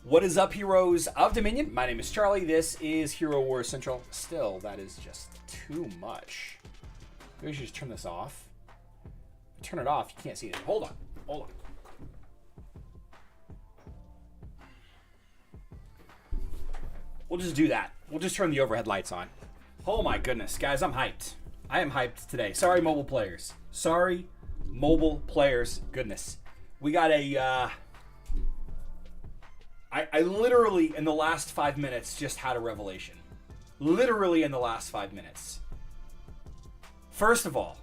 What is up, heroes of Dominion? My name is Charlie. This is Hero Wars Central. Still, that is just too much. Maybe we should just turn this off. Turn it off, you can't see it. Hold on. Hold on. We'll just do that. We'll just turn the overhead lights on. Oh my goodness, guys, I'm hyped. I am hyped today. Sorry, mobile players. Sorry, mobile players. Goodness. We got a... I literally, in the last 5 minutes, just had a revelation. Literally in the last 5 minutes. First of all,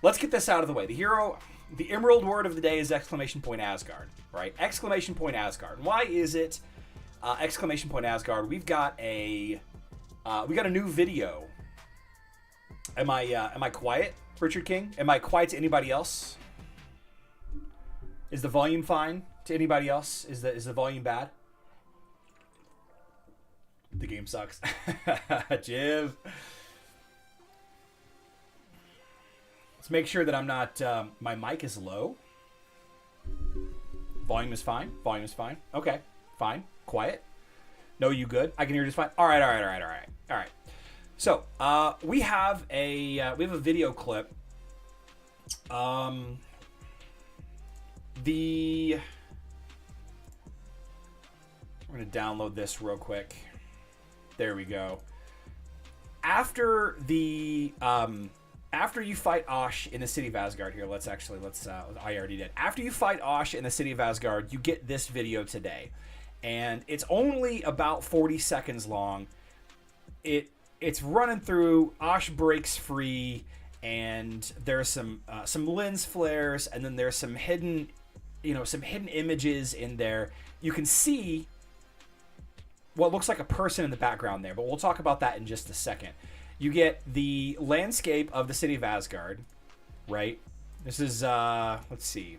let's get this out of the way. The emerald word of the day is exclamation point Asgard, right? Exclamation point Asgard. Why is it exclamation point Asgard? We've got a new video. Am I quiet, Richard King? Am I quiet to anybody else? Is the volume fine to anybody else? Is the volume bad? The game sucks. Jiv. Let's make sure that I'm not... my mic is low. Volume is fine. Volume is fine. Okay. Fine. Quiet. No, you good? I can hear just fine. All right. So, we have a video clip. I'm going to download this real quick. There we go. After you fight Osh in the city of Asgard here, I already did. After you fight Osh in the city of Asgard, you get this video today. And it's only about 40 seconds long. It's running through, Osh breaks free, and there's some lens flares, and then there's some hidden images in there. You can see what looks like a person in the background there, but we'll talk about that in just a second. You get the landscape of the city of Asgard, right? This is, let's see.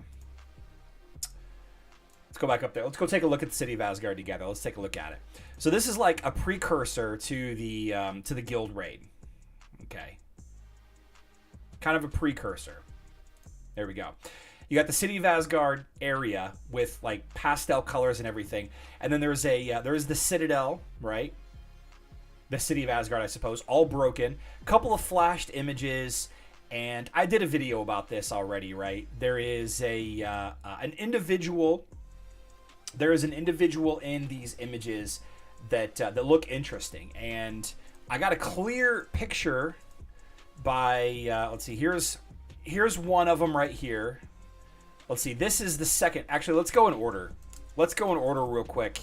Let's go back up there. Let's go take a look at the city of Asgard together. Let's take a look at it. So this is like a precursor to the guild raid. Okay. Kind of a precursor. There we go. You got the city of Asgard area with like pastel colors and everything, and then there's the Citadel, right? The city of Asgard, I suppose, all broken. Couple of flashed images, and I did a video about this already, right? There is an individual. There is an individual in these images that look interesting, and I got a clear picture by let's see. Here's one of them right here. Let's see, this is the second. Actually, let's go in order. Let's go in order real quick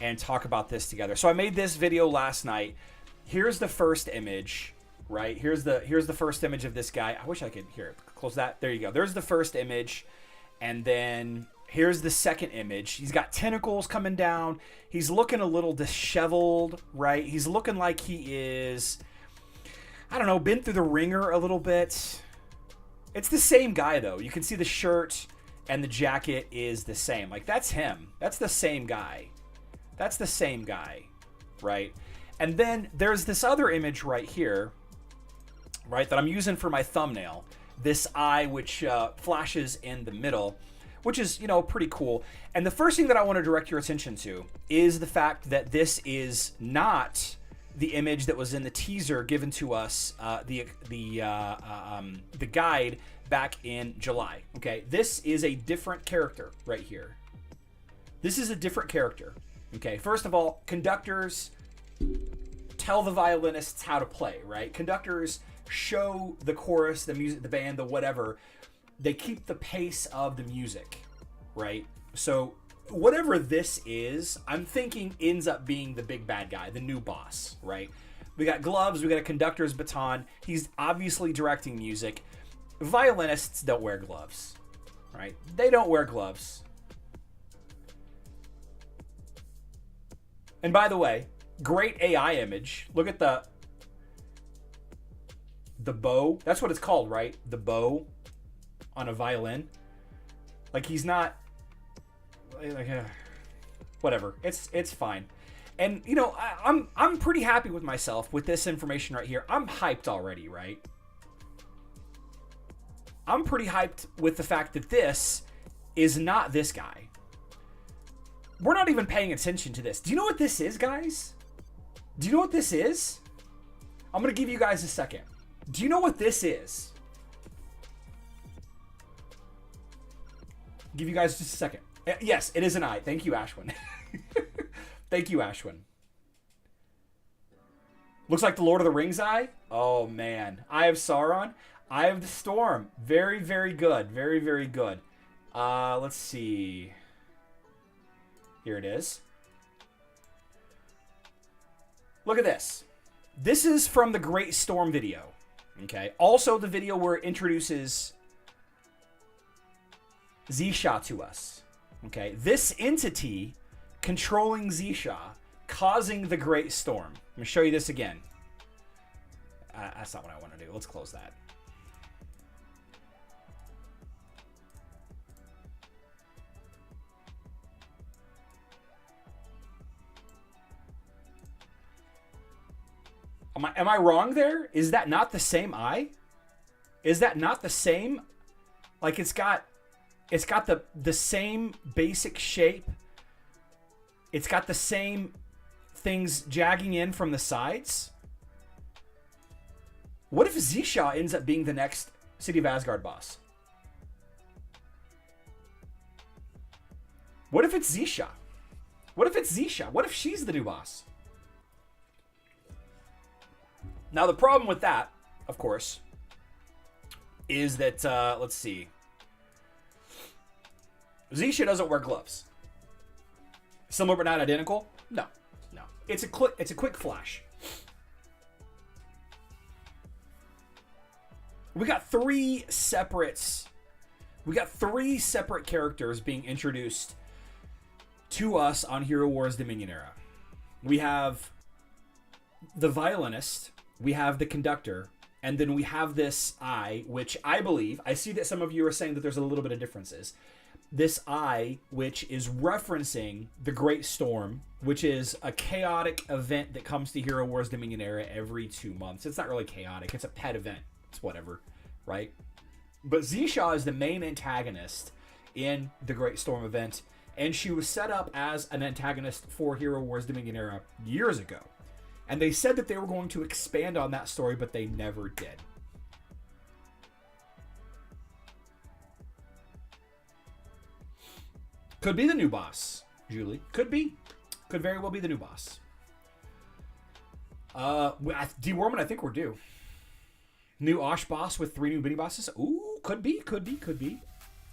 and talk about this together. So I made this video last night. Here's the first image, right? Here's the first image of this guy. I wish I could hear it. Close that. There you go. There's the first image. And then here's the second image. He's got tentacles coming down. He's looking a little disheveled, right? He's looking like he is, I don't know, been through the ringer a little bit. It's the same guy, though. You can see the shirt and the jacket is the same. Like, that's him. That's the same guy. That's the same guy, right? And then there's this other image right here, right, that I'm using for my thumbnail. This eye, which flashes in the middle, which is, pretty cool. And the first thing that I want to direct your attention to is the fact that this is not the image that was in the teaser given to us, the guide back in July. Okay, this is a different character right here. This is a different character. Okay, first of all, conductors tell the violinists how to play, right? Conductors show the chorus, the music, the band, the whatever. They keep the pace of the music, right? So whatever this is, I'm thinking ends up being the big bad guy, the new boss, right? We got gloves, we got a conductor's baton. He's obviously directing music. Violinists don't wear gloves, right? They don't wear gloves. And by the way, great AI image. Look at the bow. That's what it's called, right? The bow on a violin. Like, he's not like whatever. It's fine. And I'm pretty happy with myself with this information right here. I'm hyped already, right? I'm pretty hyped with the fact that this is not this guy. We're not even paying attention to this. Do you know what this is, guys? Do you know what this is? I'm going to give you guys a second. Do you know what this is? Give you guys just a second. Yes, it is an eye. Thank you, Ashwin. Thank you, Ashwin. Looks like the Lord of the Rings eye. Oh, man. Eye of Sauron. Eye of the Storm. Very, very good. Very, very good. Let's see. Here it is. Look at this. This is from the Great Storm video. Okay. Also the video where it introduces Xesha to us. Okay. This entity controlling Xesha, causing the Great Storm. I'm going to show you this again. That's not what I want to do. Let's close that. Am I wrong there? Is that not the same eye? Is that not the same? Like it's got the same basic shape. It's got the same things jagging in from the sides. What if Xesha ends up being the next City of Asgard boss? What if it's Xesha? What if it's Xesha? What if she's the new boss? Now, the problem with that, of course, is that, let's see. Xesha doesn't wear gloves. Similar but not identical? No. No. It's a quick flash. We got three separate characters being introduced to us on Hero Wars Dominion era. We have the violinist, we have the conductor, and then we have this eye, which I believe, I see that some of you are saying that there's a little bit of differences. This eye, which is referencing the Great Storm, which is a chaotic event that comes to Hero Wars Dominion era every 2 months. It's not really chaotic. It's a pet event. It's whatever, right? But Xesha is the main antagonist in the Great Storm event, and she was set up as an antagonist for Hero Wars Dominion era years ago. And they said that they were going to expand on that story, but they never did. Could be the new boss, Julie. Could be. Could very well be the new boss. Deworming, I think we're due. New Osh boss with 3 new mini bosses. Ooh, could be.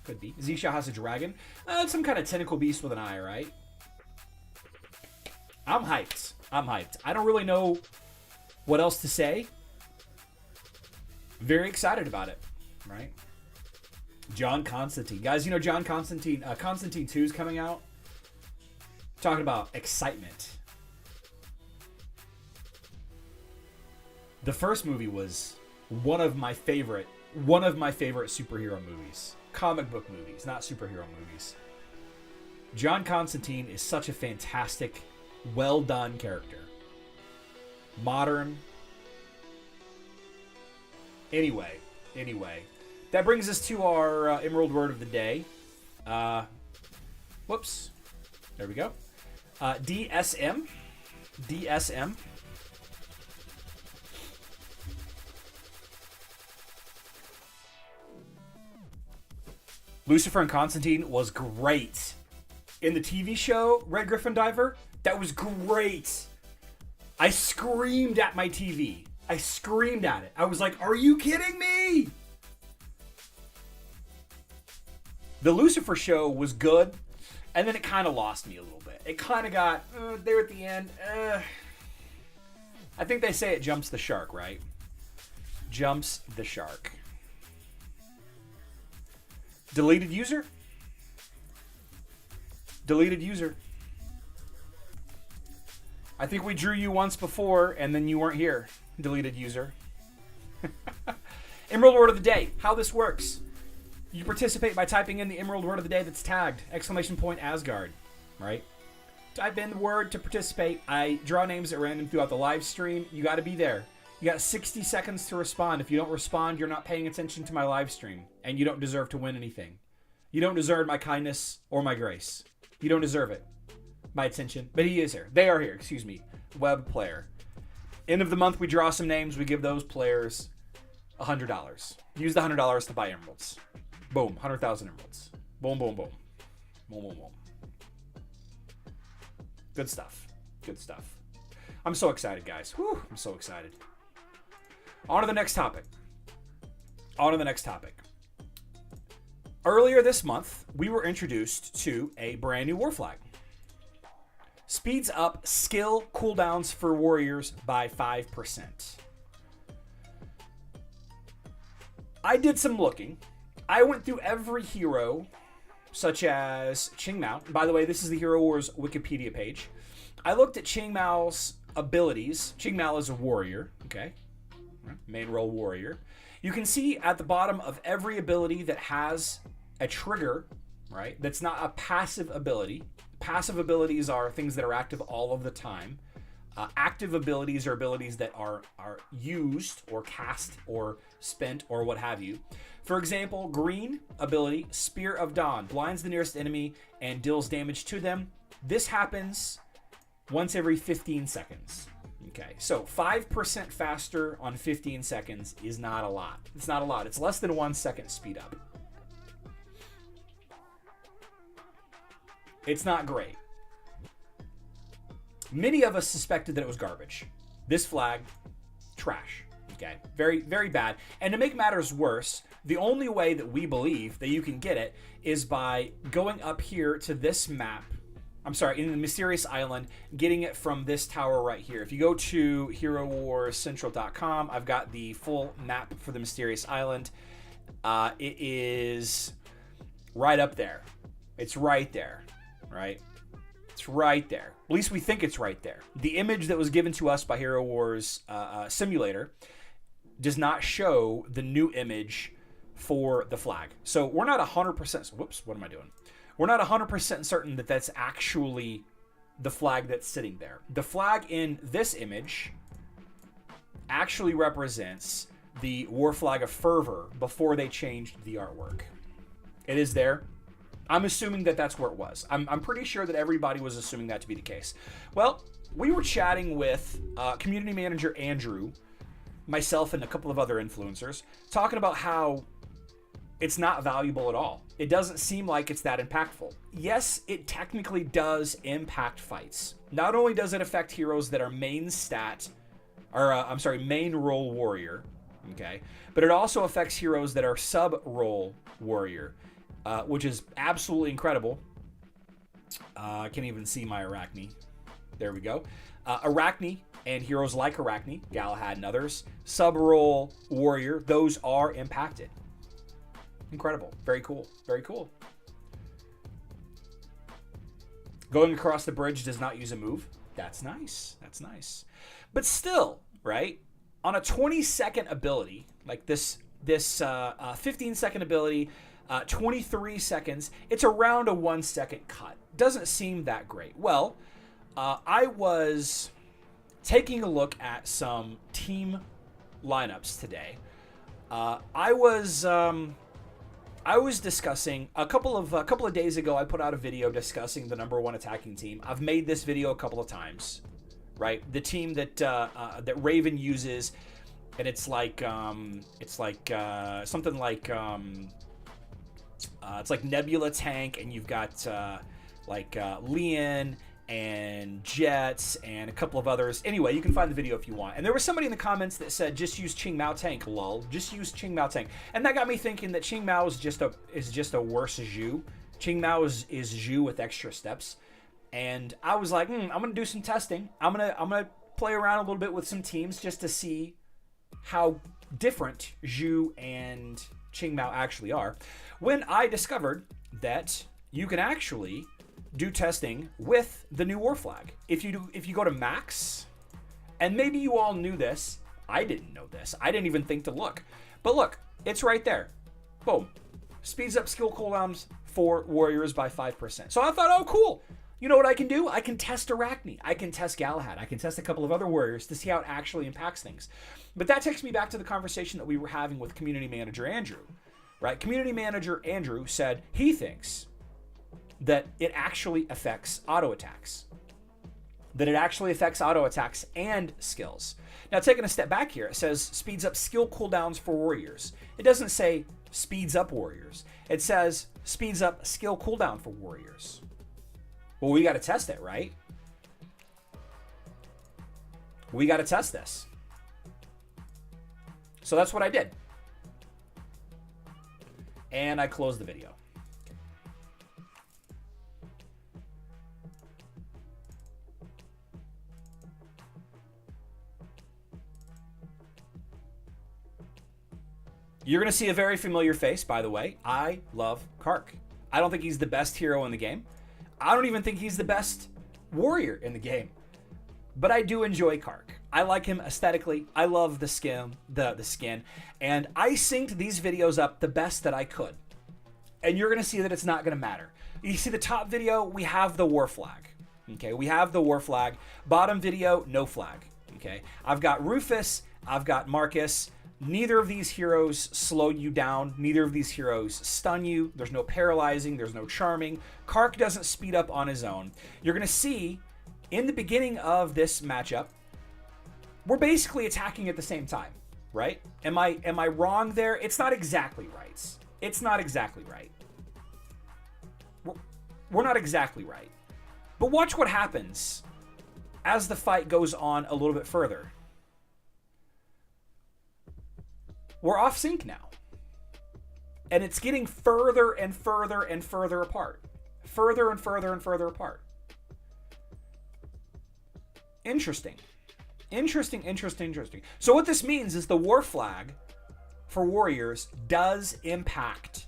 Xesha has a dragon. Some kind of tentacle beast with an eye, right? I'm hyped. I don't really know what else to say. Very excited about it, right? John Constantine. Guys, you know John Constantine, Constantine 2 is coming out. Talking about excitement. The first movie was one of my favorite superhero movies. Comic book movies, not superhero movies. John Constantine is such a fantastic, well-done character. Modern. Anyway. That brings us to our Emerald Word of the Day. Whoops. There we go. DSM. Lucifer and Constantine was great. In the TV show, Red Griffin Diver, that was great. I screamed at my TV. I screamed at it. I was like, are you kidding me? The Lucifer show was good, and then it kind of lost me a little bit. It kind of got there at the end. I think they say it jumps the shark, right? Jumps the shark. Deleted user? Deleted user. I think we drew you once before, and then you weren't here. Deleted user. Emerald Word of the Day. How this works. You participate by typing in the Emerald Word of the Day that's tagged. ! Asgard. Right? Type in the word to participate. I draw names at random throughout the live stream. You got to be there. You got 60 seconds to respond. If you don't respond, you're not paying attention to my live stream. And you don't deserve to win anything. You don't deserve my kindness or my grace. You don't deserve it. my attention. But he is here. They are here, excuse me. Web player. End of the month, we draw some names. We give those players $100. Use the $100 to buy emeralds. Boom. 100,000 emeralds. Boom, boom, boom. Boom, boom, boom. Good stuff. Good stuff. I'm so excited, guys. Whew, I'm so excited. On to the next topic. On to the next topic. Earlier this month, we were introduced to a brand new war flag. Speeds up skill cooldowns for warriors by 5%. I did some looking. I went through every hero, such as Qingmao. By the way, this is the Hero Wars Wikipedia page. I looked at Qingmao's abilities. Qingmao is a warrior, okay? Main role warrior. You can see at the bottom of every ability that has a trigger, right? That's not a passive ability. Passive abilities are things that are active all of the time. Active abilities are abilities that are used or cast or spent or what have you. For example, green ability, Spear of Dawn, blinds the nearest enemy and deals damage to them. This happens once every 15 seconds. Okay, so 5% faster on 15 seconds is not a lot. It's not a lot. It's less than 1 second speed up. It's not great. Many of us suspected that it was garbage. This flag, trash. Okay, very, very bad. And to make matters worse, the only way that we believe that you can get it is by going up here to this map. I'm sorry, in the Mysterious Island, getting it from this tower right here. If you go to HeroWarsCentral.com, I've got the full map for the Mysterious Island. It is right up there. It's right there, right? It's right there. At least we think it's right there. The image that was given to us by Hero Wars Simulator does not show the new image for the flag. So we're not 100%. Whoops, what am I doing? We're not 100% certain that that's actually the flag that's sitting there. The flag in this image actually represents the War Flag of Fervor before they changed the artwork. It is there. I'm assuming that that's where it was. I'm pretty sure that everybody was assuming that to be the case. Well, we were chatting with community manager Andrew, myself, and a couple of other influencers, talking about how it's not valuable at all. It doesn't seem like it's that impactful. Yes, it technically does impact fights. Not only does it affect heroes that are main stat, or main role warrior, okay, but it also affects heroes that are sub-role warrior. Which is absolutely incredible. I can't even see my Arachne. There we go. Arachne and heroes like Arachne, Galahad and others, sub-role warrior, those are impacted. Incredible. Very cool. Very cool. Going across the bridge does not use a move. That's nice. That's nice. But still, right? On a 20-second ability, like this 15-second ability, 23 seconds, it's around a 1 second cut. Doesn't seem that great. Well, I was taking a look at some team lineups today. I was discussing a couple of days ago. I put out a video discussing the #1 attacking team. I've made this video a couple of times, right? The team that that Raven uses, and it's like something like. It's like Nebula tank, and you've got Leon and Jets and a couple of others. Anyway, you can find the video if you want. And there was somebody in the comments that said, just use Qingmao tank, lol. Just use Qingmao tank. And that got me thinking that Qingmao is just a worse Zhu. Qingmao is Zhu with extra steps. And I was like, I'm gonna do some testing. I'm gonna play around a little bit with some teams just to see how different Zhu and Qingmao actually are, when I discovered that you can actually do testing with the new war flag. If you go to max, and maybe you all knew this, I didn't know this. I didn't even think to look. But look, it's right there. Boom. Speeds up skill cooldowns for warriors by 5%. So I thought, oh cool. You know what I can do? I can test Arachne. I can test Galahad. I can test a couple of other warriors to see how it actually impacts things. But that takes me back to the conversation that we were having with community manager Andrew, right? Community manager Andrew said he thinks that it actually affects auto attacks. that it actually affects auto attacks and skills. Now, taking a step back here, it says speeds up skill cooldowns for warriors. It doesn't say speeds up warriors. It says speeds up skill cooldown for warriors. Well, we got to test it, right? We got to test this. So that's what I did. And I closed the video. You're going to see a very familiar face, by the way. I love Kark. I don't think he's the best hero in the game. I don't even think he's the best warrior in the game. But I do enjoy Kark. I like him aesthetically. I love the skin, the skin. And I synced these videos up the best that I could. And you're going to see that it's not going to matter. You see the top video, we have the war flag. Okay, we have the war flag. Bottom video, no flag. Okay, I've got Rufus, I've got Marcus. Neither of these heroes slow you down. Neither of these heroes stun you. There's no paralyzing. There's no charming. Kark doesn't speed up on his own. You're going to see in the beginning of this matchup, we're basically attacking at the same time, right? Am I wrong there? It's not exactly right. It's not exactly right. We're not exactly right. But watch what happens as the fight goes on a little bit further. We're off sync now. And it's getting further and further and further apart. Further and further and further apart. Interesting. Interesting. So what this means is the war flag for warriors does impact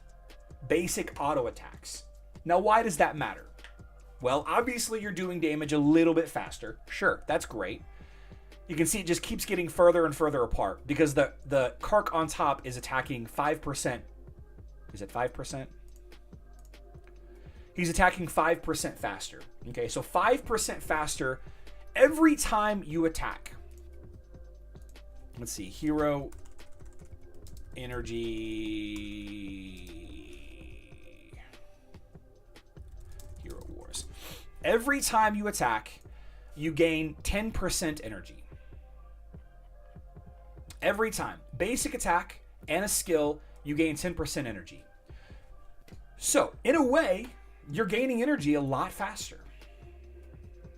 basic auto attacks. Now, why does that matter? Well, obviously you're doing damage a little bit faster. Sure, that's great. You can see it just keeps getting further and further apart because the Kark on top is attacking 5%. Is it 5%? He's attacking 5% faster. Okay, so 5% faster every time you attack. Let's see, hero energy. Hero Wars. Every time you attack, you gain 10% energy. Every time. Basic attack and a skill, you gain 10% energy. So, in a way, you're gaining energy a lot faster.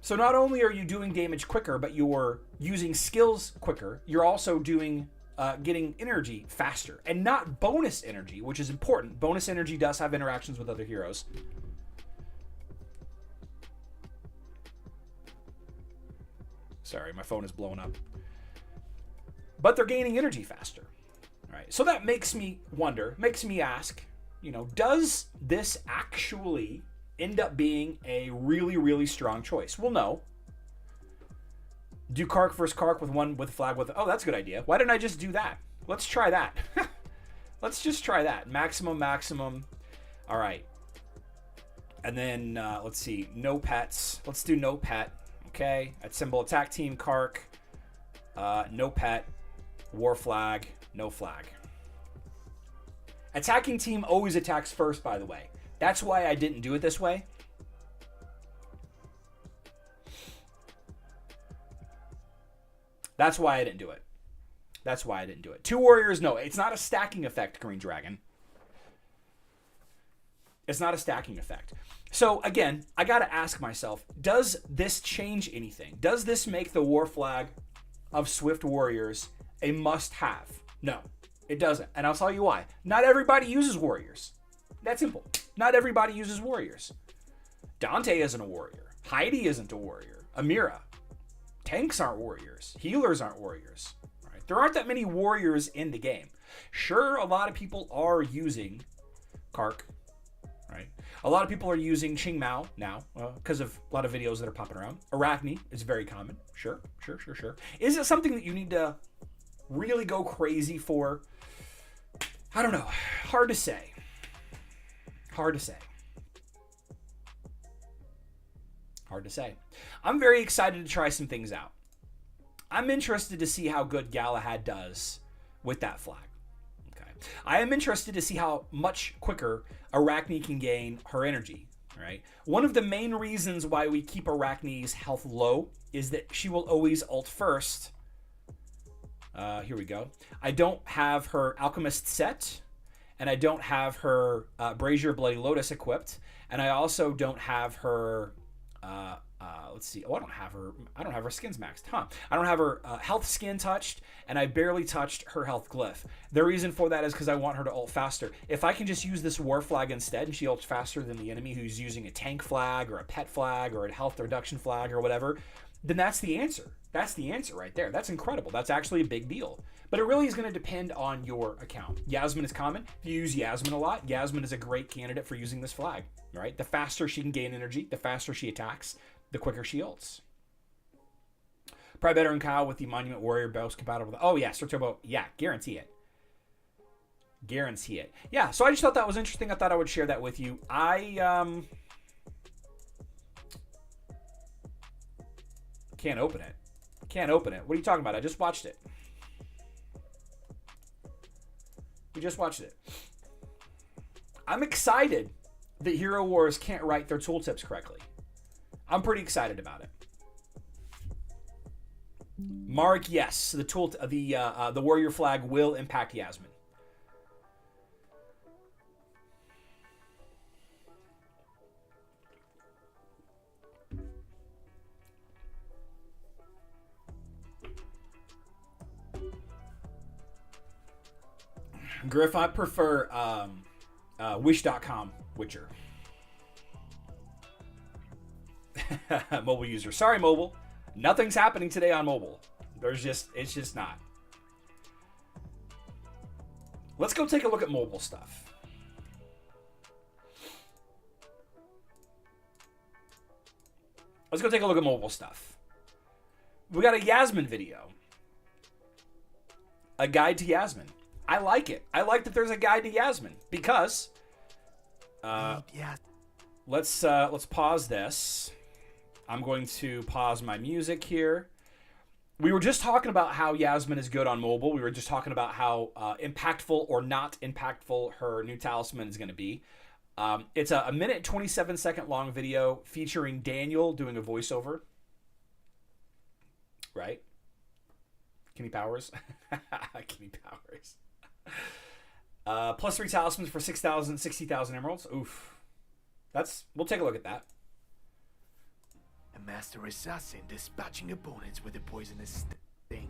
So not only are you doing damage quicker, but you're using skills quicker, you're also doing getting energy faster. And not bonus energy, which is important. Bonus energy does have interactions with other heroes. Sorry, my phone is blowing up. But they're gaining energy faster. All right. So that makes me wonder, makes me ask, does this actually end up being a really, really strong choice? Well, no. Do Kark versus Kark with flag with... Oh, that's a good idea. Why didn't I just do that? Let's try that. Let's just try that. Maximum. All right. And then, let's see. No pets. Let's do no pet. Okay. At symbol attack team Kark. No pet. War flag. No flag. Attacking team always attacks first, by the way. That's why I didn't do it this way. That's why I didn't do it. That's why I didn't do it. Two warriors, no. It's not a stacking effect, Green Dragon. It's not a stacking effect. So, again, I got to ask myself, does this change anything? Does this make the war flag of Swift Warriors a must-have? No, it doesn't. And I'll tell you why. Not everybody uses warriors. That's simple. Not everybody uses warriors. Dante isn't a warrior. Heidi isn't a warrior. Amira. Tanks aren't warriors. Healers aren't warriors. Right? There aren't that many warriors in the game. Sure, a lot of people are using Kark. Right? A lot of people are using Ching Mao now because of a lot of videos that are popping around. Arachne is very common. Sure. Is it something that you need to really go crazy for? I don't know. Hard to say. Hard to say. I'm very excited to try some things out. I'm interested to see how good Galahad does with that flag. Okay. I am interested to see how much quicker Arachne can gain her energy. Right? One of the main reasons why we keep Arachne's health low is that she will always ult first. Here we go. I don't have her Alchemist set, and I don't have her Brazier Bloody Lotus equipped, and I also don't have her. Let's see. Oh, I don't have her skins maxed. Huh. I don't have her health skin touched, and I barely touched her health glyph. The reason for that is because I want her to ult faster. If I can just use this war flag instead, and she ults faster than the enemy who's using a tank flag or a pet flag or a health reduction flag or whatever, then that's the answer. That's the answer right there. That's incredible. That's actually a big deal. But it really is going to depend on your account. Yasmine is common. If you use Yasmine a lot, Yasmine is a great candidate for using this flag, right? The faster she can gain energy, the faster she attacks, the quicker she ults. Probably better in Kyle with the Monument Warrior bows compatible with... Oh, yeah, Sir Turbo. Yeah, guarantee it. Guarantee it. Yeah, so I just thought that was interesting. I thought I would share that with you. I can't open it. Can't open it. What are you talking about? I just watched it. We just watched it. I'm excited that Hero Wars can't write their tooltips correctly. I'm pretty excited about it. Mark, yes, the warrior flag will impact Yasmine. Griff, I prefer Wish.com Witcher. Mobile user. Sorry, mobile. Nothing's happening today on mobile. It's just not. Let's go take a look at mobile stuff. Let's go take a look at mobile stuff. We got a Yasmine video. A guide to Yasmine. I like it. I like that there's a guide to Yasmine because let's pause this. I'm going to pause my music here. We were just talking about how Yasmine is good on mobile. We were just talking about how impactful or not impactful her new talisman is going to be. It's a minute 27-second long video featuring Daniel doing a voiceover. Right? Kenny Powers. Kenny Powers. Plus 3 talismans for 6,000, 60,000 emeralds. Oof. We'll take a look at that. A master assassin dispatching opponents with a poisonous sting.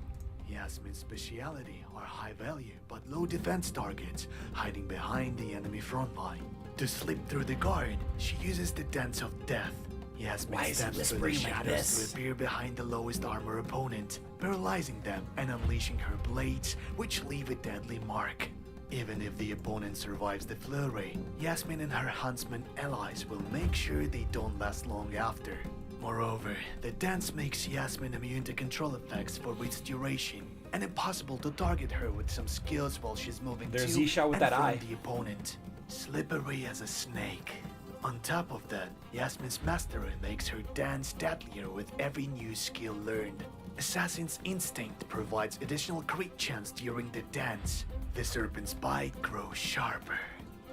Yasmine's speciality are high value but low defense targets hiding behind the enemy front line. To slip through the guard, she uses the dance of death. Yasmine steps through the shadows to appear behind the lowest armor opponent, paralyzing them and unleashing her blades, which leave a deadly mark. Even if the opponent survives the flurry, Yasmine and her huntsman allies will make sure they don't last long after. Moreover, the dance makes Yasmine immune to control effects for its duration, and impossible to target her with some skills while she's moving There's to Xesha with and that from eye. the opponent. Slippery as a snake. On top of that, Yasmine's mastery makes her dance deadlier with every new skill learned. Assassin's Instinct provides additional crit chance during the dance. The Serpent's Bite grows sharper.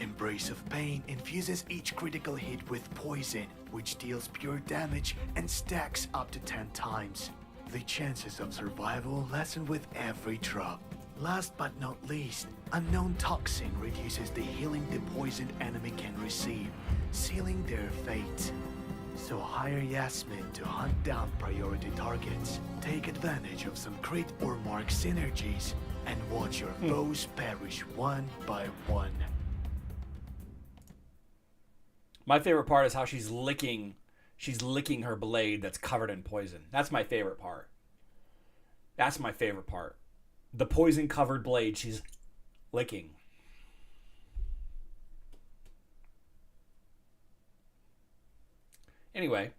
Embrace of Pain infuses each critical hit with poison, which deals pure damage and stacks up to 10 times. The chances of survival lessen with every drop. Last but not least, Unknown Toxin reduces the healing the poisoned enemy can receive, sealing their fate. So hire Yasmine to hunt down priority targets, take advantage of some crit or mark synergies, and watch your foes perish one by one. My favorite part is how she's licking her blade that's covered in poison. That's my favorite part. That's my favorite part. The poison covered blade she's licking. Anyway.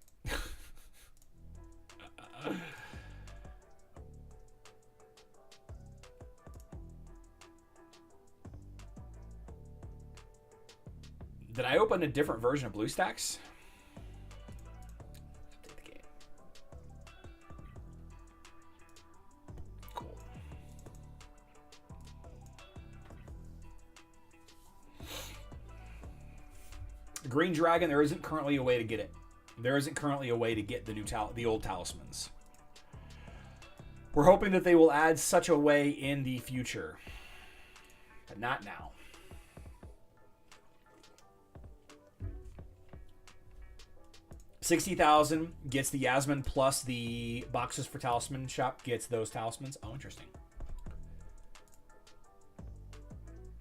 Did I open a different version of BlueStacks? Update the game. Cool. Green Dragon, there isn't currently a way to get it. There isn't currently a way to get the old talismans. We're hoping that they will add such a way in the future. But not now. $60,000 gets the Yasmine plus the boxes for Talisman Shop gets those talismans. Oh, interesting.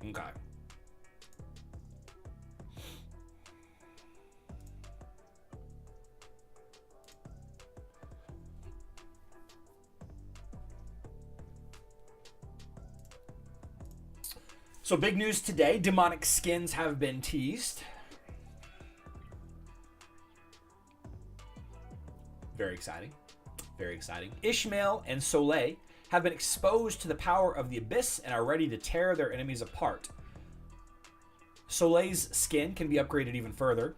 Okay. So big news today, demonic skins have been teased. Very exciting. Very exciting. Ishmael and Soleil have been exposed to the power of the Abyss and are ready to tear their enemies apart. Soleil's skin can be upgraded even further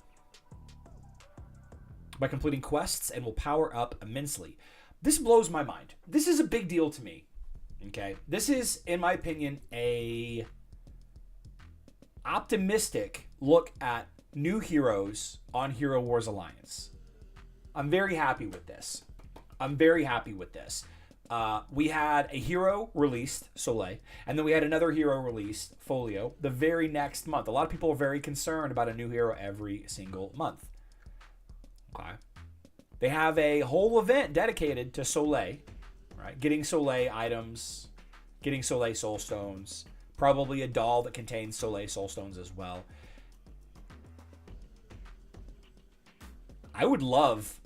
by completing quests and will power up immensely. This blows my mind. This is a big deal to me. Okay? This is, in my opinion, a optimistic look at new heroes on Hero Wars Alliance. I'm very happy with this. I'm very happy with this. We had a hero released, Soleil, and then we had another hero released, Folio, the very next month. A lot of people are very concerned about a new hero every single month. Okay. They have a whole event dedicated to Soleil, right? Getting Soleil items, getting Soleil soul stones, probably a doll that contains Soleil soul stones as well. I would love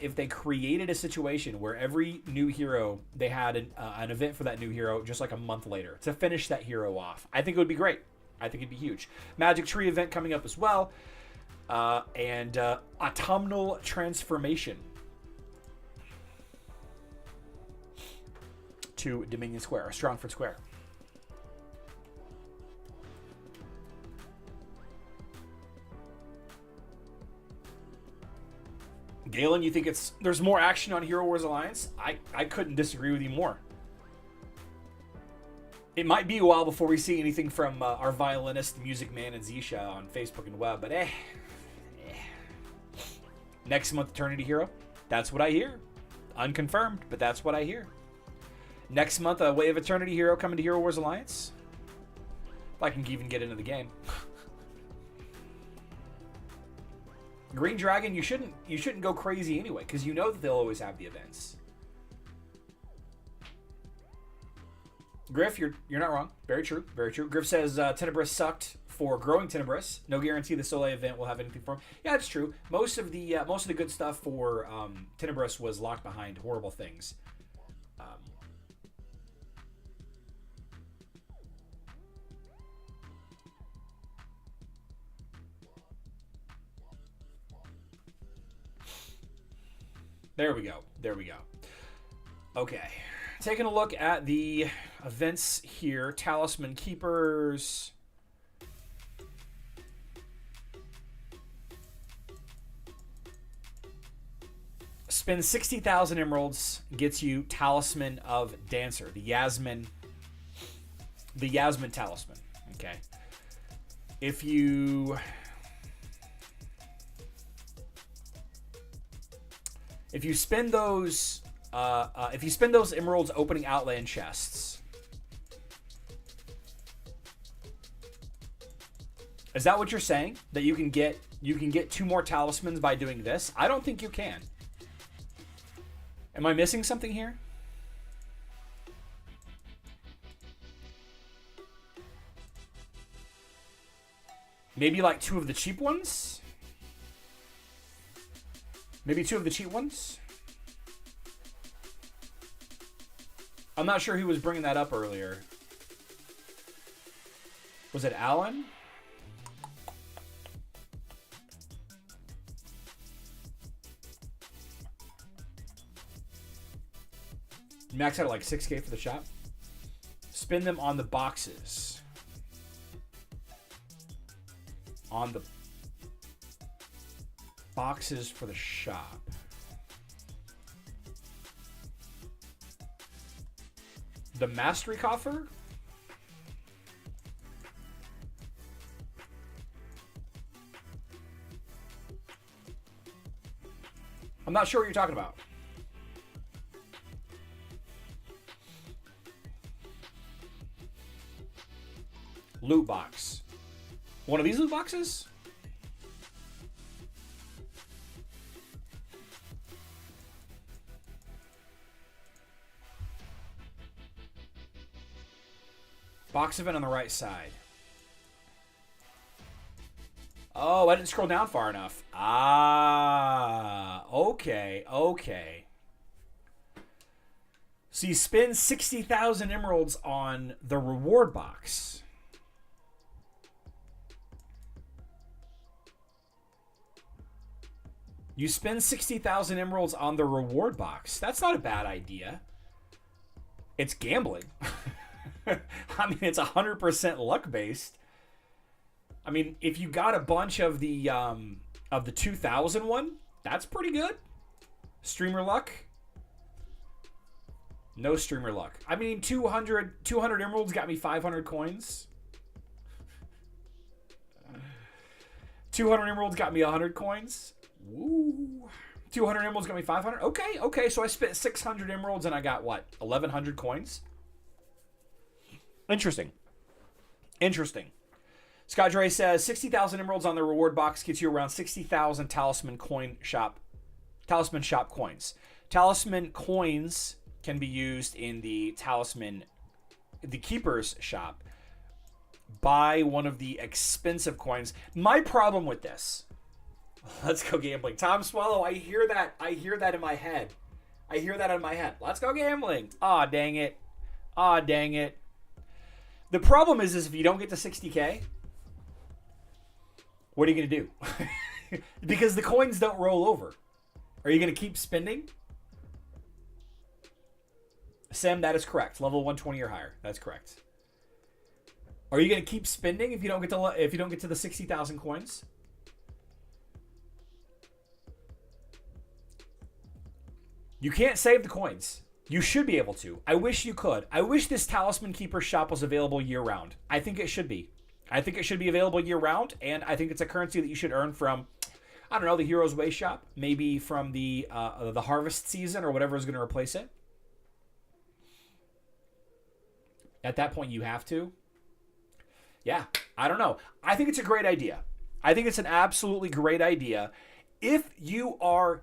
if they created a situation where every new hero, they had an event for that new hero just like a month later to finish that hero off. I think it would be great. I think it'd be huge. Magic Tree event coming up as well. And Autumnal Transformation to Dominion Square, Strongford Square. Galen, you think there's more action on Hero Wars Alliance? I couldn't disagree with you more. It might be a while before we see anything from our violinist, Music Man, and Xesha on Facebook and web, but Next month, Eternity Hero. That's what I hear. Unconfirmed, but that's what I hear. Next month, a Way of Eternity Hero coming to Hero Wars Alliance. If I can even get into the game. Green Dragon, you shouldn't go crazy anyway, because you know that they'll always have the events. Griff, you're not wrong. Very true. Very true. Griff says Tenebris sucked for growing Tenebris. No guarantee the Soleil event will have anything for him. Yeah, it's true. Most of the good stuff for Tenebris was locked behind horrible things. There we go. There we go. Okay. Taking a look at the events here. Talisman Keepers. Spend 60,000 emeralds, gets you Talisman of Dancer, the Yasmine Talisman. Okay. If you spend those emeralds opening Outland chests, is that what you're saying? That you can get 2 more talismans by doing this? I don't think you can. Am I missing something here? Maybe like 2 of the cheap ones? Maybe 2 of the cheap ones? I'm not sure who was bringing that up earlier. Was it Alan? Max out at like 6K for the shop. Spin them on the boxes. On the boxes for the shop. The Mastery Coffer? I'm not sure what you're talking about. Loot box. One of these loot boxes? Box event on the right side. Oh, I didn't scroll down far enough. Ah, okay, okay. So you spend 60,000 emeralds on the reward box. You spend 60,000 emeralds on the reward box. That's not a bad idea. It's gambling. I mean, it's 100% luck based. I mean, if you got a bunch of the 2000 one, that's pretty good. Streamer luck. No streamer luck. I mean, 200 emeralds got me 500 coins. 200 emeralds got me 100 coins. Woo. 200 emeralds got me 500. Okay. So I spent 600 emeralds and I got what? 1,100 coins. Interesting. Scott Dre says 60,000 emeralds on the reward box gets you around 60,000 talisman shop coins. Talisman coins can be used in the keeper's shop. Buy one of the expensive coins. My problem with this. Let's go gambling. Tom Swallow, I hear that in my head. Let's go gambling. Aw, dang it. The problem is if you don't get to 60K, what are you going to do? Because the coins don't roll over. Are you going to keep spending? Sam, that is correct. Level 120 or higher. That's correct. Are you going to keep spending if you don't get to the 60,000 coins? You can't save the coins. You should be able to. I wish you could. I wish this Talisman Keeper shop was available year-round. I think it should be. I think it should be available year-round, and I think it's a currency that you should earn from, I don't know, the Heroes Way shop, maybe from the harvest season or whatever is going to replace it. At that point, you have to. Yeah, I don't know. I think it's a great idea. I think it's an absolutely great idea. If you are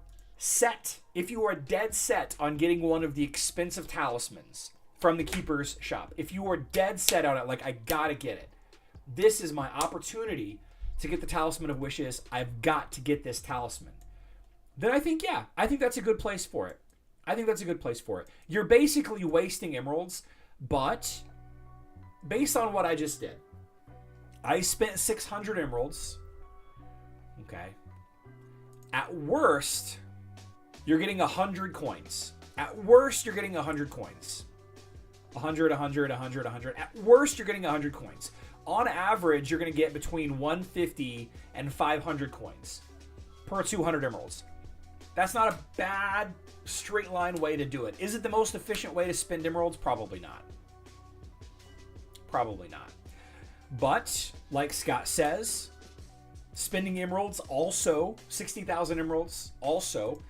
dead set on getting one of the expensive talismans from the Keeper's shop, if you are dead set on it, like, I gotta get it, this is my opportunity to get the Talisman of Wishes, I've got to get this talisman, then I think that's a good place for it. You're basically wasting emeralds, but based on what I just did, I spent 600 emeralds. Okay. At worst, you're getting 100 coins. At worst, you're getting 100 coins. 100. At worst, you're getting 100 coins. On average, you're going to get between 150 and 500 coins per 200 emeralds. That's not a bad straight line way to do it. Is it the most efficient way to spend emeralds? Probably not. But, like Scott says, spending emeralds also, 60,000 emeralds also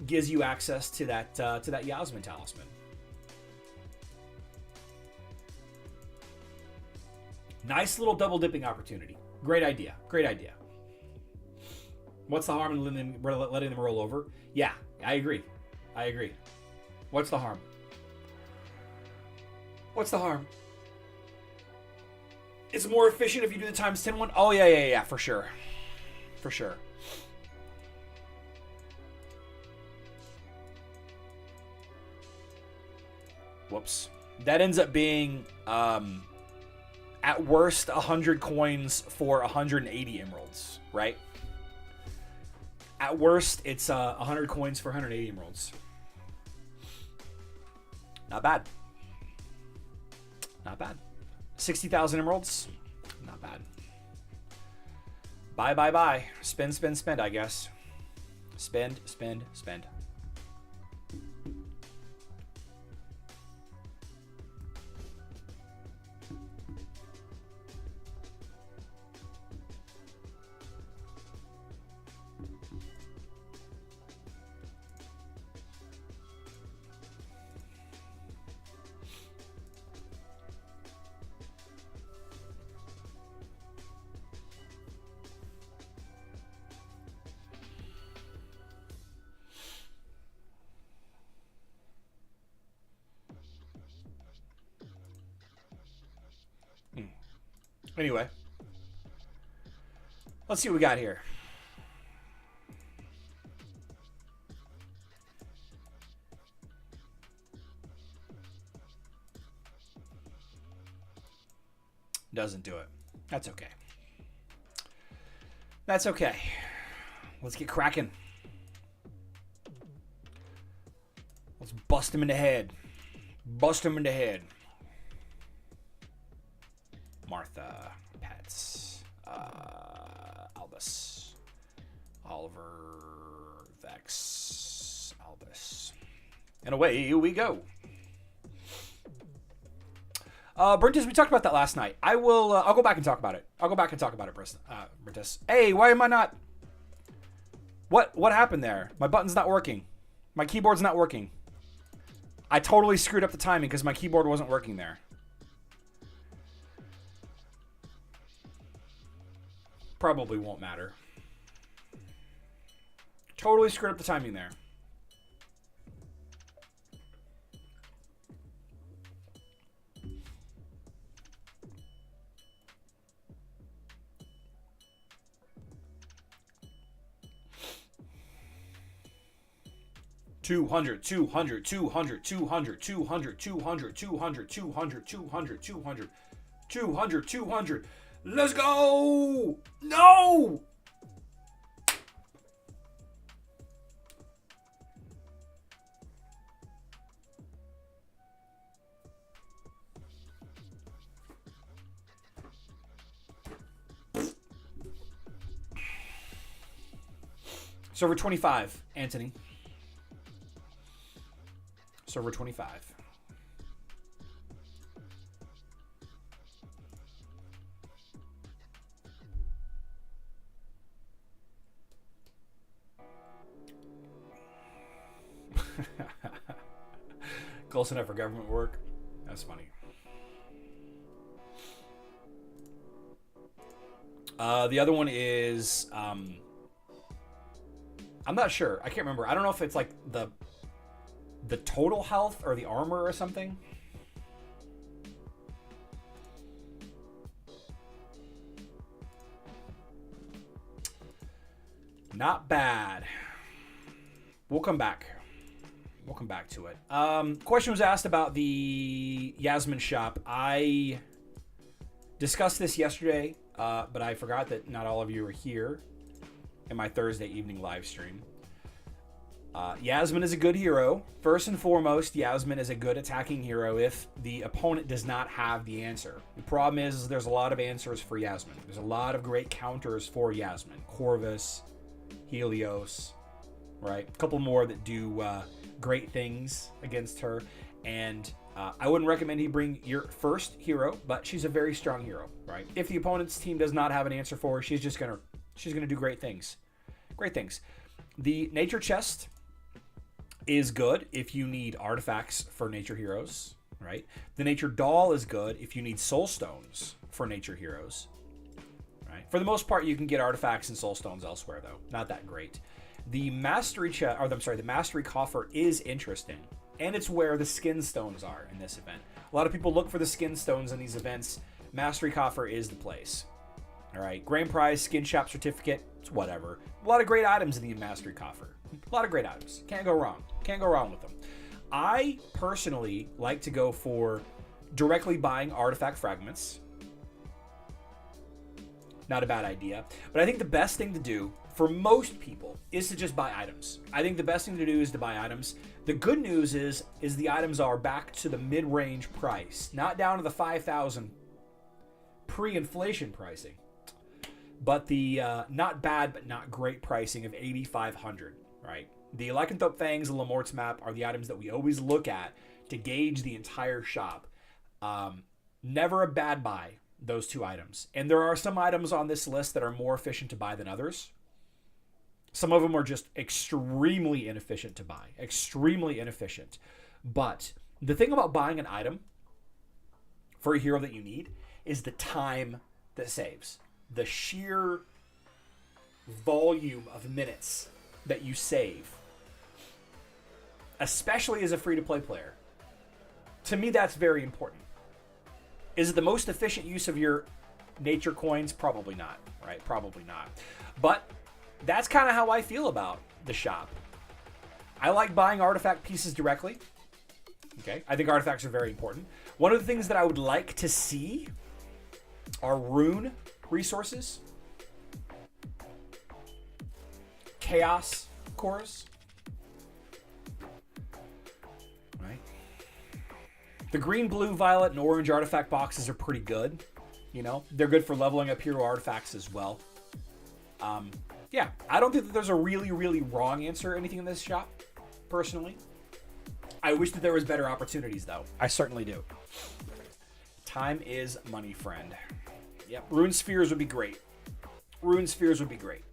gives you access to that Yasmine talisman. Nice little double dipping opportunity. Great idea. What's the harm in letting them roll over? Yeah, I agree. What's the harm? It's more efficient if you do the times 10 one. Oh, yeah, for sure. Whoops. That ends up being, at worst, 100 coins for 180 emeralds, right? At worst, it's 100 coins for 180 emeralds. Not bad. 60,000 emeralds? Not bad. Buy. Spend, I guess. Spend. Anyway. Let's see what we got here. Doesn't do it. That's okay. That's okay. Let's get cracking. Let's bust him in the head. Bust him in the head. Martha. Pets. Albus. Oliver. Vex. Albus. And away we go. Brentis, we talked about that last night. I'll go back and talk about it. Brentis. Hey, why am I not... What happened there? My button's not working. My keyboard's not working. I totally screwed up the timing because my keyboard wasn't working there. Probably won't matter. Totally screwed up the timing there. Two hundred. Let's go! No! Server 25, Anthony. Server 25. Close enough for government work. That's funny. The other one is I'm not sure. I can't remember. I don't know if it's like the total health or the armor or something. Not bad. We'll come back. We'll come back to it. Question was asked about the Yasmine shop. I discussed this yesterday, but I forgot that not all of you were here in my Thursday evening live stream. Yasmine is a good hero. First and foremost, Yasmine is a good attacking hero if the opponent does not have the answer. The problem is there's a lot of answers for Yasmine. There's a lot of great counters for Yasmine. Corvus, Helios, right? A couple more that do great things against her. And I wouldn't recommend you bring your first hero, but she's a very strong hero, right? If the opponent's team does not have an answer for her, she's gonna do great things. Great things. The nature chest is good if you need artifacts for nature heroes, right? The nature doll is good if you need soul stones for nature heroes, right? For the most part, you can get artifacts and soul stones elsewhere, though. Not that great. The mastery the mastery coffer is interesting, and it's where the skin stones are in this event. A lot of people look for the skin stones in these events. Mastery coffer is the place. All right, grand prize, skin shop certificate, it's whatever. A lot of great items in the mastery coffer. A lot of great items. Can't go wrong. Can't go wrong with them. I personally like to go for directly buying artifact fragments. Not a bad idea. But I think the best thing to do for most people is to just buy items. I think the best thing to do is to buy items. The good news is the items are back to the mid-range price, not down to the 5,000 pre-inflation pricing, but the not bad but not great pricing of 8,500, right? The Lycanthrope Fangs and Lamort's Map are the items that we always look at to gauge the entire shop. Never a bad buy, those two items. And there are some items on this list that are more efficient to buy than others. Some of them are just extremely inefficient to buy. Extremely inefficient. But the thing about buying an item for a hero that you need is the time that saves. The sheer volume of minutes that you save. Especially as a free-to-play player. To me, that's very important. Is it the most efficient use of your nature coins? Probably not, right? Probably not. But that's kind of how I feel about the shop. I like buying artifact pieces directly. Okay, I think artifacts are very important. One of the things that I would like to see are rune resources, chaos cores, right? The green, blue, violet, and orange artifact boxes are pretty good. You know, they're good for leveling up hero artifacts as well. Yeah, I don't think that there's a really, really wrong answer or anything in this shop, personally. I wish that there was better opportunities, though. I certainly do. Time is money, friend. Yep, rune spheres would be great. Rune spheres would be great.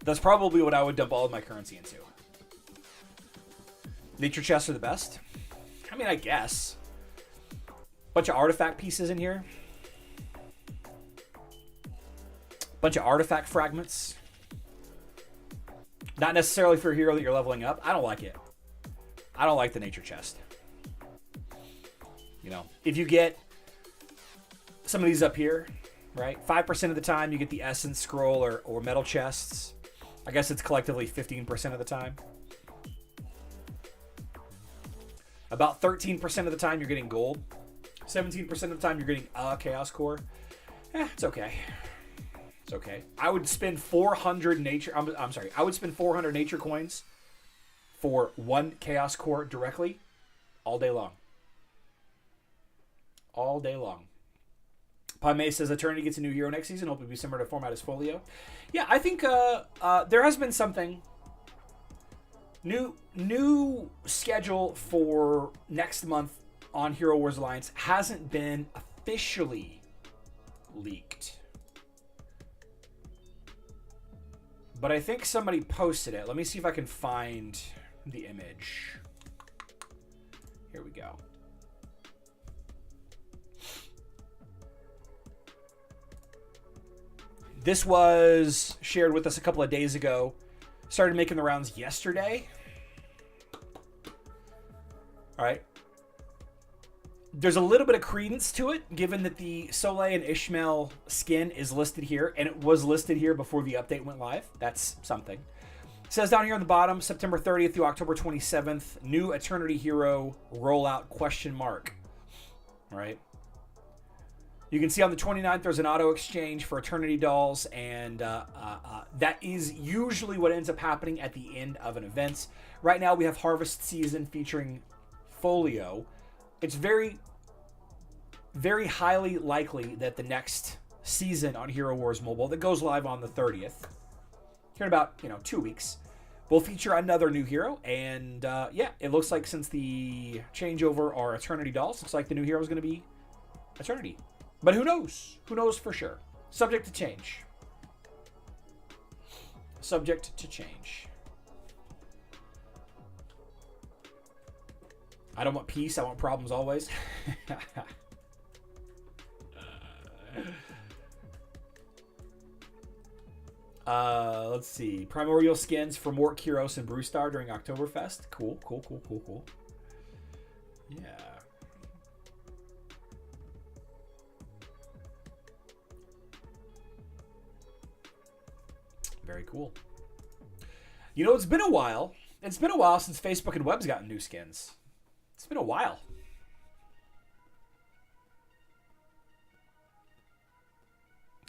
That's probably what I would dump all of my currency into. Nature chests are the best. I mean, I guess. Bunch of artifact pieces in here. Bunch of artifact fragments. Not necessarily for a hero that you're leveling up. I don't like it. I don't like the nature chest. You know, if you get some of these up here, right? 5% of the time you get the essence scroll or metal chests. I guess it's collectively 15% of the time. About 13% of the time you're getting gold. 17% of the time you're getting a chaos core. It's okay. It's okay. I would spend 400 nature. I'm sorry. I would spend 400 nature coins for one chaos core directly all day long. All day long. Pame says Eternity gets a new hero next season. Hope it'll be similar to format as Folio. Yeah, I think there has been something new schedule for next month on Hero Wars Alliance hasn't been officially leaked. But I think somebody posted it. Let me see if I can find the image. Here we go. This was shared with us a couple of days ago. Started making the rounds yesterday. All right. There's a little bit of credence to it, given that the Soleil and Ishmael skin is listed here, and it was listed here before the update went live. That's something. It says down here on the bottom, September 30th through October 27th, new Eternity Hero rollout question mark. All right. You can see on the 29th, there's an auto exchange for Eternity dolls, and that is usually what ends up happening at the end of an event. Right now, we have Harvest Season featuring Folio. It's very, very highly likely that the next season on Hero Wars Mobile that goes live on the 30th, here in about 2 weeks, will feature another new hero. And yeah, it looks like since the changeover are Eternity dolls, looks like the new hero is going to be Eternity. But who knows? Who knows for sure? Subject to change. Subject to change. I don't want peace. I want problems always. Let's see. Primordial skins for Mort, Kyros, and Brewstar during Oktoberfest. Cool. Yeah. Very cool. It's been a while. It's been a while since Facebook and Web's gotten new skins. It's been a while.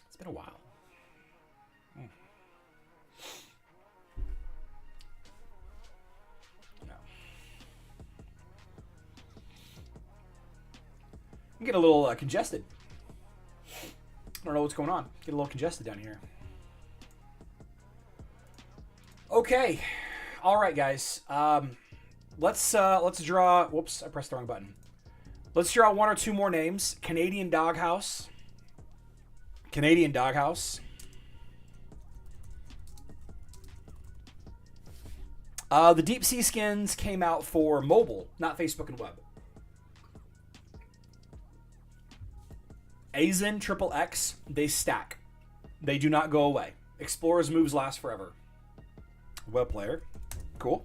It's been a while. No. I'm getting a little congested. I don't know what's going on. Getting a little congested down here. Okay. All right, guys. Let's draw. Whoops, I pressed the wrong button. Let's draw one or two more names. Canadian Doghouse. Canadian Doghouse. The Deep Sea skins came out for mobile, not Facebook and web. Azen Triple X, they stack. They do not go away. Explorer's moves last forever. Web player. Cool.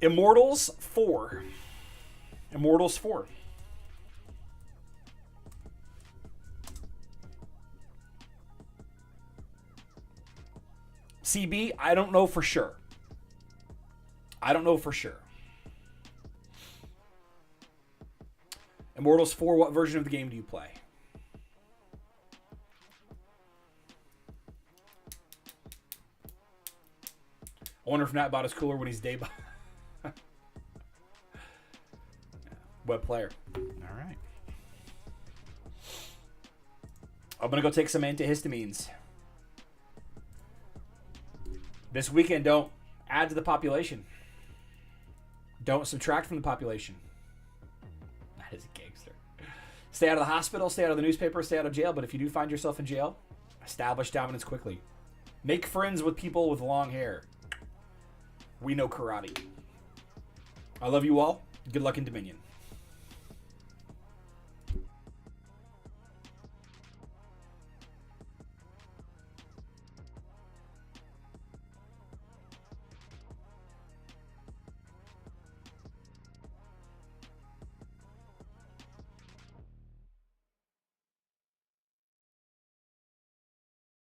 Immortals 4. Immortals 4. CB, I don't know for sure. I don't know for sure. Immortals 4, what version of the game do you play? I wonder if Nightbot is cooler when he's Daybot. Web player. All right. I'm going to go take some antihistamines. This weekend, don't add to the population. Don't subtract from the population. That is a gangster. Stay out of the hospital, stay out of the newspaper, stay out of jail. But if you do find yourself in jail, establish dominance quickly. Make friends with people with long hair. We know karate. I love you all. Good luck in Dominion.